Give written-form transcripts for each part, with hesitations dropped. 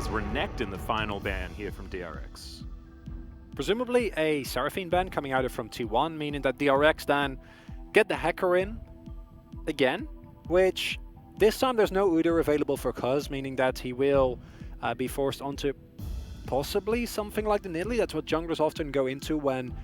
as we're necked in the final ban here from DRX. Presumably a Seraphine ban coming out from T1, meaning that DRX then get the Hacker in again, which this time there's no Udyr available for Cuz, meaning that he will be forced onto possibly something like the Nidalee. That's what junglers often go into when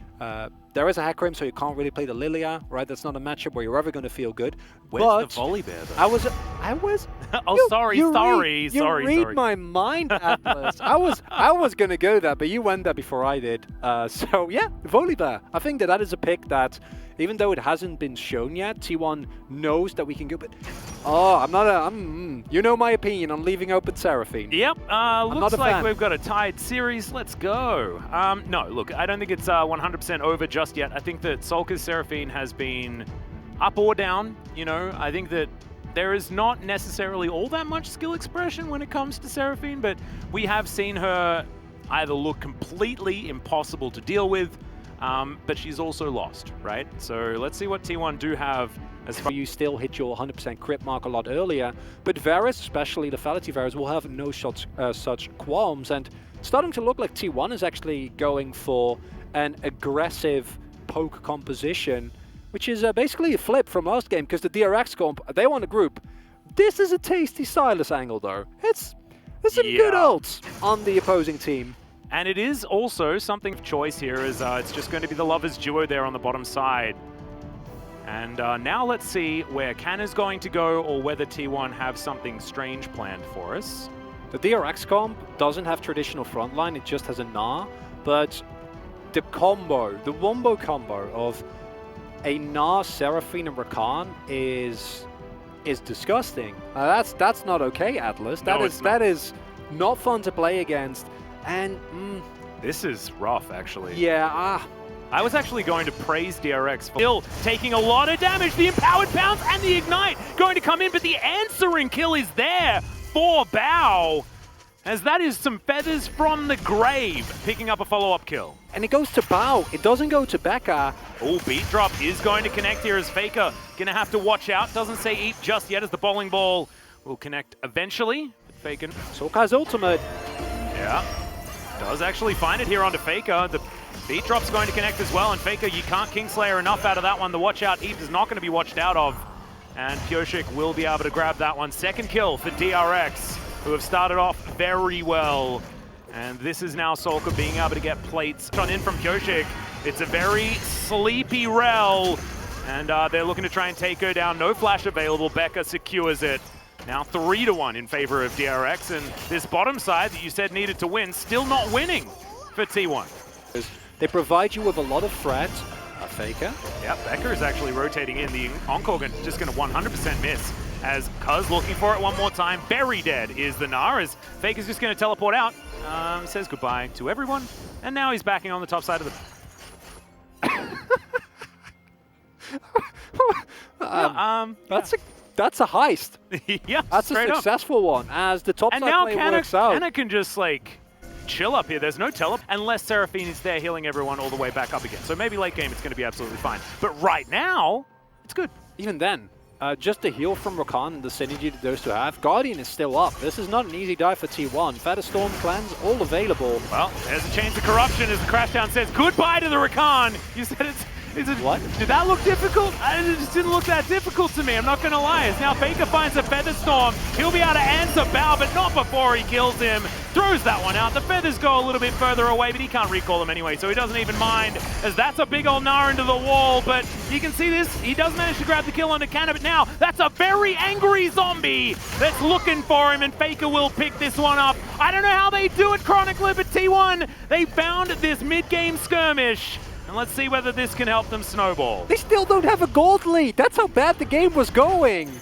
there is a Hacker, so you can't really play the Lilia, right? That's not a matchup where you're ever going to feel good. Where's but the Volibear, though? I was. Oh, sorry. You read my mind, Atlas. I was going to go there, but you went there before I did. So yeah, Volibear. I think that is a pick that, even though it hasn't been shown yet, T1 knows that we can go. But you know my opinion on leaving open Seraphine. Yep. Looks like we've got a tied series. Let's go. No, look, I don't think it's 100% over just yet. I think that Sulka's Seraphine has been up or down. You know, I think that there is not necessarily all that much skill expression when it comes to Seraphine, but we have seen her either look completely impossible to deal with, but she's also lost, right? So let's see what T1 do have. As far you still hit your 100% crit mark a lot earlier, but Varus, especially the Fatality Varus, will have no such qualms, and starting to look like T1 is actually going for an aggressive poke composition, which is basically a flip from last game, because the DRX comp, they want a group. This is a tasty Sylas angle, though. There's some good ults on the opposing team. And it is also something of choice here, as it's just going to be the Lovers duo there on the bottom side. And now let's see where Canna's going to go, or whether T1 have something strange planned for us. The DRX comp doesn't have traditional frontline, it just has a Gnar, but the combo, the wombo combo of a Gnar, Seraphine, and Rakan is disgusting. That's not okay, Atlas. That is not fun to play against. And this is rough, actually. Yeah. I was actually going to praise DRX for still taking a lot of damage. The Empowered Pounce and the Ignite going to come in, but the answering kill is there for Bao, as that is some feathers from the grave, picking up a follow-up kill. And it goes to Bao, it doesn't go to Becca. Oh, beat drop is going to connect here, as Faker gonna have to watch out. Doesn't say eat just yet, as the bowling ball will connect eventually. Faker. Sulka's ultimate. Yeah, does actually find it here onto Faker. The beat drop's going to connect as well, and Faker, you can't Kingslayer enough out of that one. The watch out Eve is not going to be watched out of, and Pyosik will be able to grab that one. Second kill for DRX, who have started off very well. And this is now Sulka being able to get plates on in from Pyosik. It's a very sleepy Rel, and they're looking to try and take her down. No flash available. Becca secures it. Now 3-1 in favor of DRX, and this bottom side that you said needed to win, still not winning for T1. They provide you with a lot of threat. Faker. Yeah, Becker is actually rotating in. The Encore just going to 100% miss, as Cuz looking for it one more time. Very dead is the Gnar, as Faker's just going to teleport out. Says goodbye to everyone, and now he's backing on the top side of the... That's a heist. Yeah, that's a successful one, as the top side play works out. Canna can just, like, chill up here. There's no tele, unless Seraphine is there healing everyone all the way back up again. So maybe late game it's going to be absolutely fine. But right now, it's good. Even then, just the heal from Rakan and the synergy that those two have. Guardian is still up. This is not an easy dive for T1. Featherstorm cleanse, all available. Well, there's a chance of corruption, as the Crashdown says goodbye to the Rakan. You said it's... What? Did that look difficult? It just didn't look that difficult to me, I'm not going to lie. As now Faker finds a Featherstorm. He'll be able to answer Bao, but not before he kills him. Throws that one out. The Feathers go a little bit further away, but he can't recall them anyway, so he doesn't even mind, as that's a big old Gnar into the wall. But you can see this. He does manage to grab the kill onto Canna, but now that's a very angry zombie that's looking for him, and Faker will pick this one up. I don't know how they do it chronically, but T1, they found this mid-game skirmish. And let's see whether this can help them snowball. They still don't have a gold lead. That's how bad the game was going.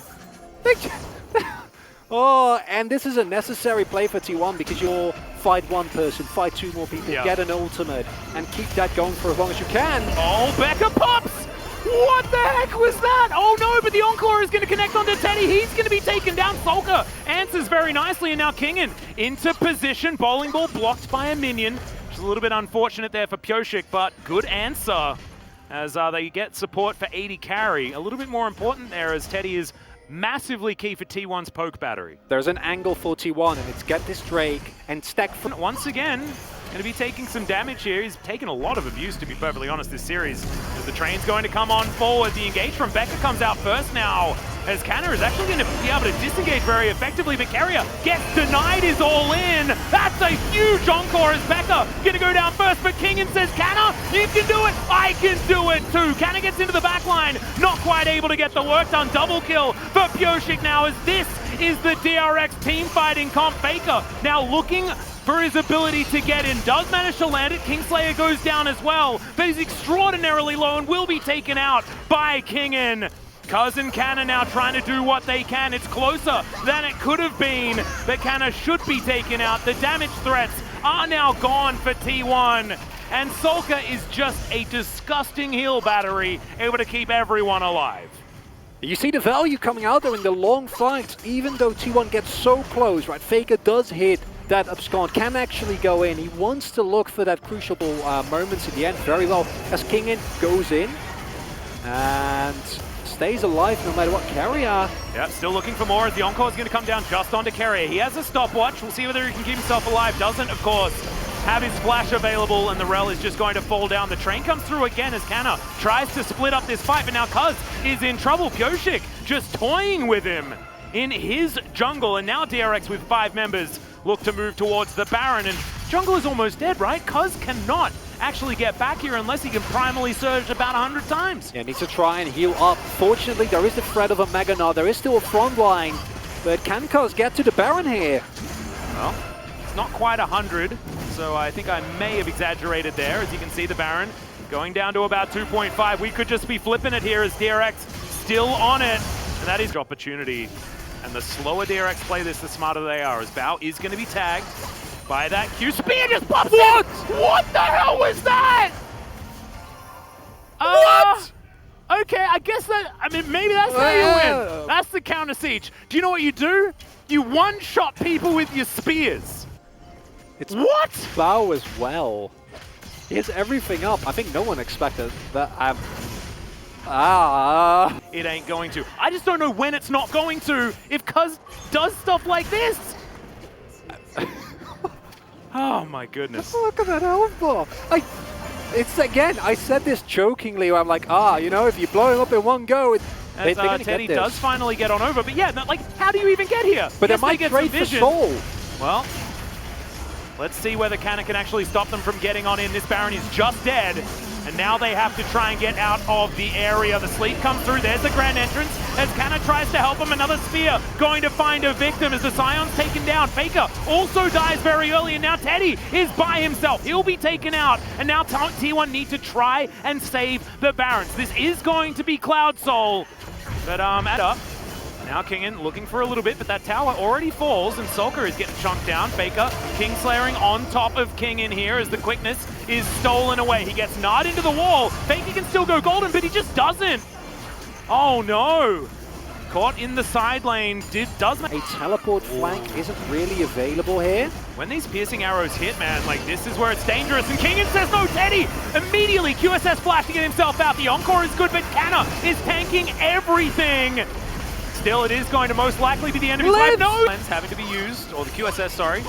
Oh, and this is a necessary play for T1, because you'll fight one person, fight two more people, get an ultimate, and keep that going for as long as you can. Oh, Becca pops! What the heck was that? Oh no, but the Encore is going to connect onto Teddy. He's going to be taken down. Sulka answers very nicely, and now Kingen into position. Bowling ball blocked by a minion. Which is a little bit unfortunate there for Pyosik, but good answer, as they get support for 80 carry. A little bit more important there, as Teddy is massively key for T1's poke battery. There's an angle for T1, and it's get this Drake and stack for... Once again, going to be taking some damage here. He's taken a lot of abuse, to be perfectly honest, this series. As the train's going to come on forward. The engage from Becca comes out first now, as Canna is actually going to be able to disengage very effectively, but Keria gets denied his all in. That's a huge encore as Becca going to go down first, but Kingen says, Canna, you can do it, I can do it too. Canna gets into the back line, not quite able to get the work done. Double kill for Pyosik now, as this is the DRX team fighting comp. Faker now looking for his ability to get in. Does manage to land it. Kingslayer goes down as well, but he's extraordinarily low and will be taken out by Kingen. Cousin Canna now trying to do what they can. It's closer than it could have been, but Canna should be taken out. The damage threats are now gone for T1. And Solka is just a disgusting heal battery, able to keep everyone alive. You see the value coming out there in the long fights, even though T1 gets so close, right? Faker does hit that abscond, can actually go in. He wants to look for that crucial moments at the end very well, as Kingen goes in and stays alive no matter what. Keria. Yeah, still looking for more as the encore is going to come down just onto Keria. He has a stopwatch. We'll see whether he can keep himself alive. Doesn't, of course, have his flash available, and the Rel is just going to fall down. The train comes through again as Canna tries to split up this fight, but now Cuz is in trouble. Pyosik just toying with him in his jungle, and now DRX with 5 members look to move towards the Baron, and jungle is almost dead, right? Cuz cannot actually get back here unless he can primally surge about 100 times. Yeah, needs to try and heal up. Fortunately, there is the threat of a Mega Gnar. There is still a front line, but can Cuz get to the Baron here? Well, it's not quite 100, so I think I may have exaggerated there. As you can see, the Baron going down to about 2.5. We could just be flipping it here as DRX still on it, and that is the opportunity. And the slower DRX play this, the smarter they are, as Bao is going to be tagged by that Q. Spear just pops What? What the hell was that? What? Okay, I guess that, I mean, maybe that's how you win. That's the counter siege. Do you know what you do? You one-shot people with your spears. It's what? Bao as well. He has everything up. I think no one expected that. It ain't going to. I just don't know when it's not going to if Cuz does stuff like this. Oh my goodness. Look at that health bar. It's again, I said this jokingly, where I'm like, you know, if you blow him up in one go, as Teddy does finally get on over. But yeah, like, how do you even get here? But it might trade for soul. Well, let's see whether Canna can actually stop them from getting on in. This Baron is just dead. And now they have to try and get out of the area. The sleep comes through. There's the grand entrance as Canna tries to help him. Another spear going to find a victim as the Scion's taken down. Faker also dies very early, and now Teddy is by himself. He'll be taken out, and now T1 need to try and save the Barons. This is going to be Cloud Soul, but now Kingen looking for a little bit, but that tower already falls, and Solka is getting chunked down. Faker Kingslayering on top of Kingen here as the quickness is stolen away. He gets gnawed into the wall. Faker can still go golden, but he just doesn't. Oh no. Caught in the side lane. Does a teleport flank isn't really available here. When these piercing arrows hit, man, like, this is where it's dangerous. And Kingen says no, Teddy! Immediately QSS flash to get himself out. The encore is good, but Canna is tanking everything. Still, it is going to most likely be the end of his life. No! Having to be used, or the QSS, sorry,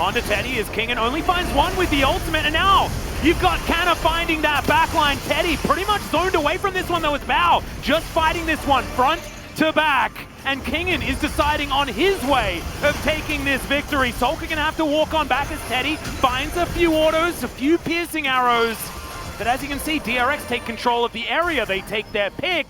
onto Teddy as Kingen only finds one with the ultimate, and now you've got Canna finding that backline. Teddy pretty much zoned away from this one though with Bao, just fighting this one front to back, and Kingen is deciding on his way of taking this victory. Solka gonna have to walk on back as Teddy finds a few autos, a few piercing arrows, but as you can see, DRX take control of the area. They take their pick,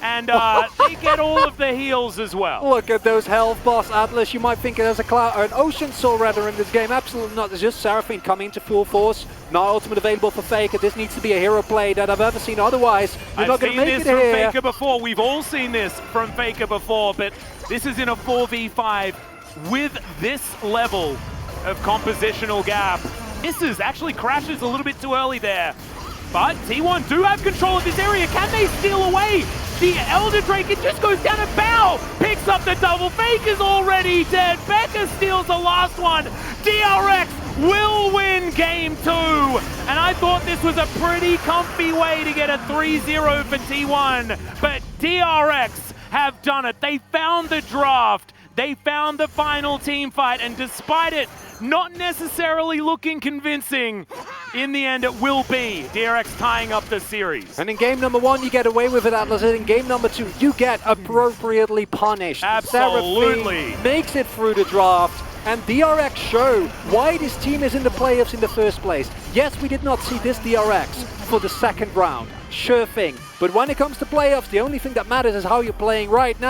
and they get all of the heals as well. Look at those health bars, Atlas. You might think it has a cloud or an Ocean Soul rather in this game. Absolutely not. It's just Seraphine coming into full force. Not ultimate available for Faker. This needs to be a hero play that I've ever seen. Otherwise, you're not going to make it here. I've seen this from Faker before. We've all seen this from Faker before, but this is in a 4v5 with this level of compositional gap. Misses, actually crashes a little bit too early there. But T1 do have control of this area. Can they steal away the Elder Drake? It just goes down to Bao. Picks up the double. Faker's already dead. Becca steals the last one. DRX will win game 2. And I thought this was a pretty comfy way to get a 3-0 for T1. But DRX have done it. They found the draft. They found the final team fight, and despite it not necessarily looking convincing, in the end it will be DRX tying up the series. And in game number 1, you get away with it, Atlas. And in game number 2, you get appropriately punished. Absolutely. Seraphine makes it through the draft, and DRX show why this team is in the playoffs in the first place. Yes, we did not see this DRX for the second round. Sure thing. But when it comes to playoffs, the only thing that matters is how you're playing right now.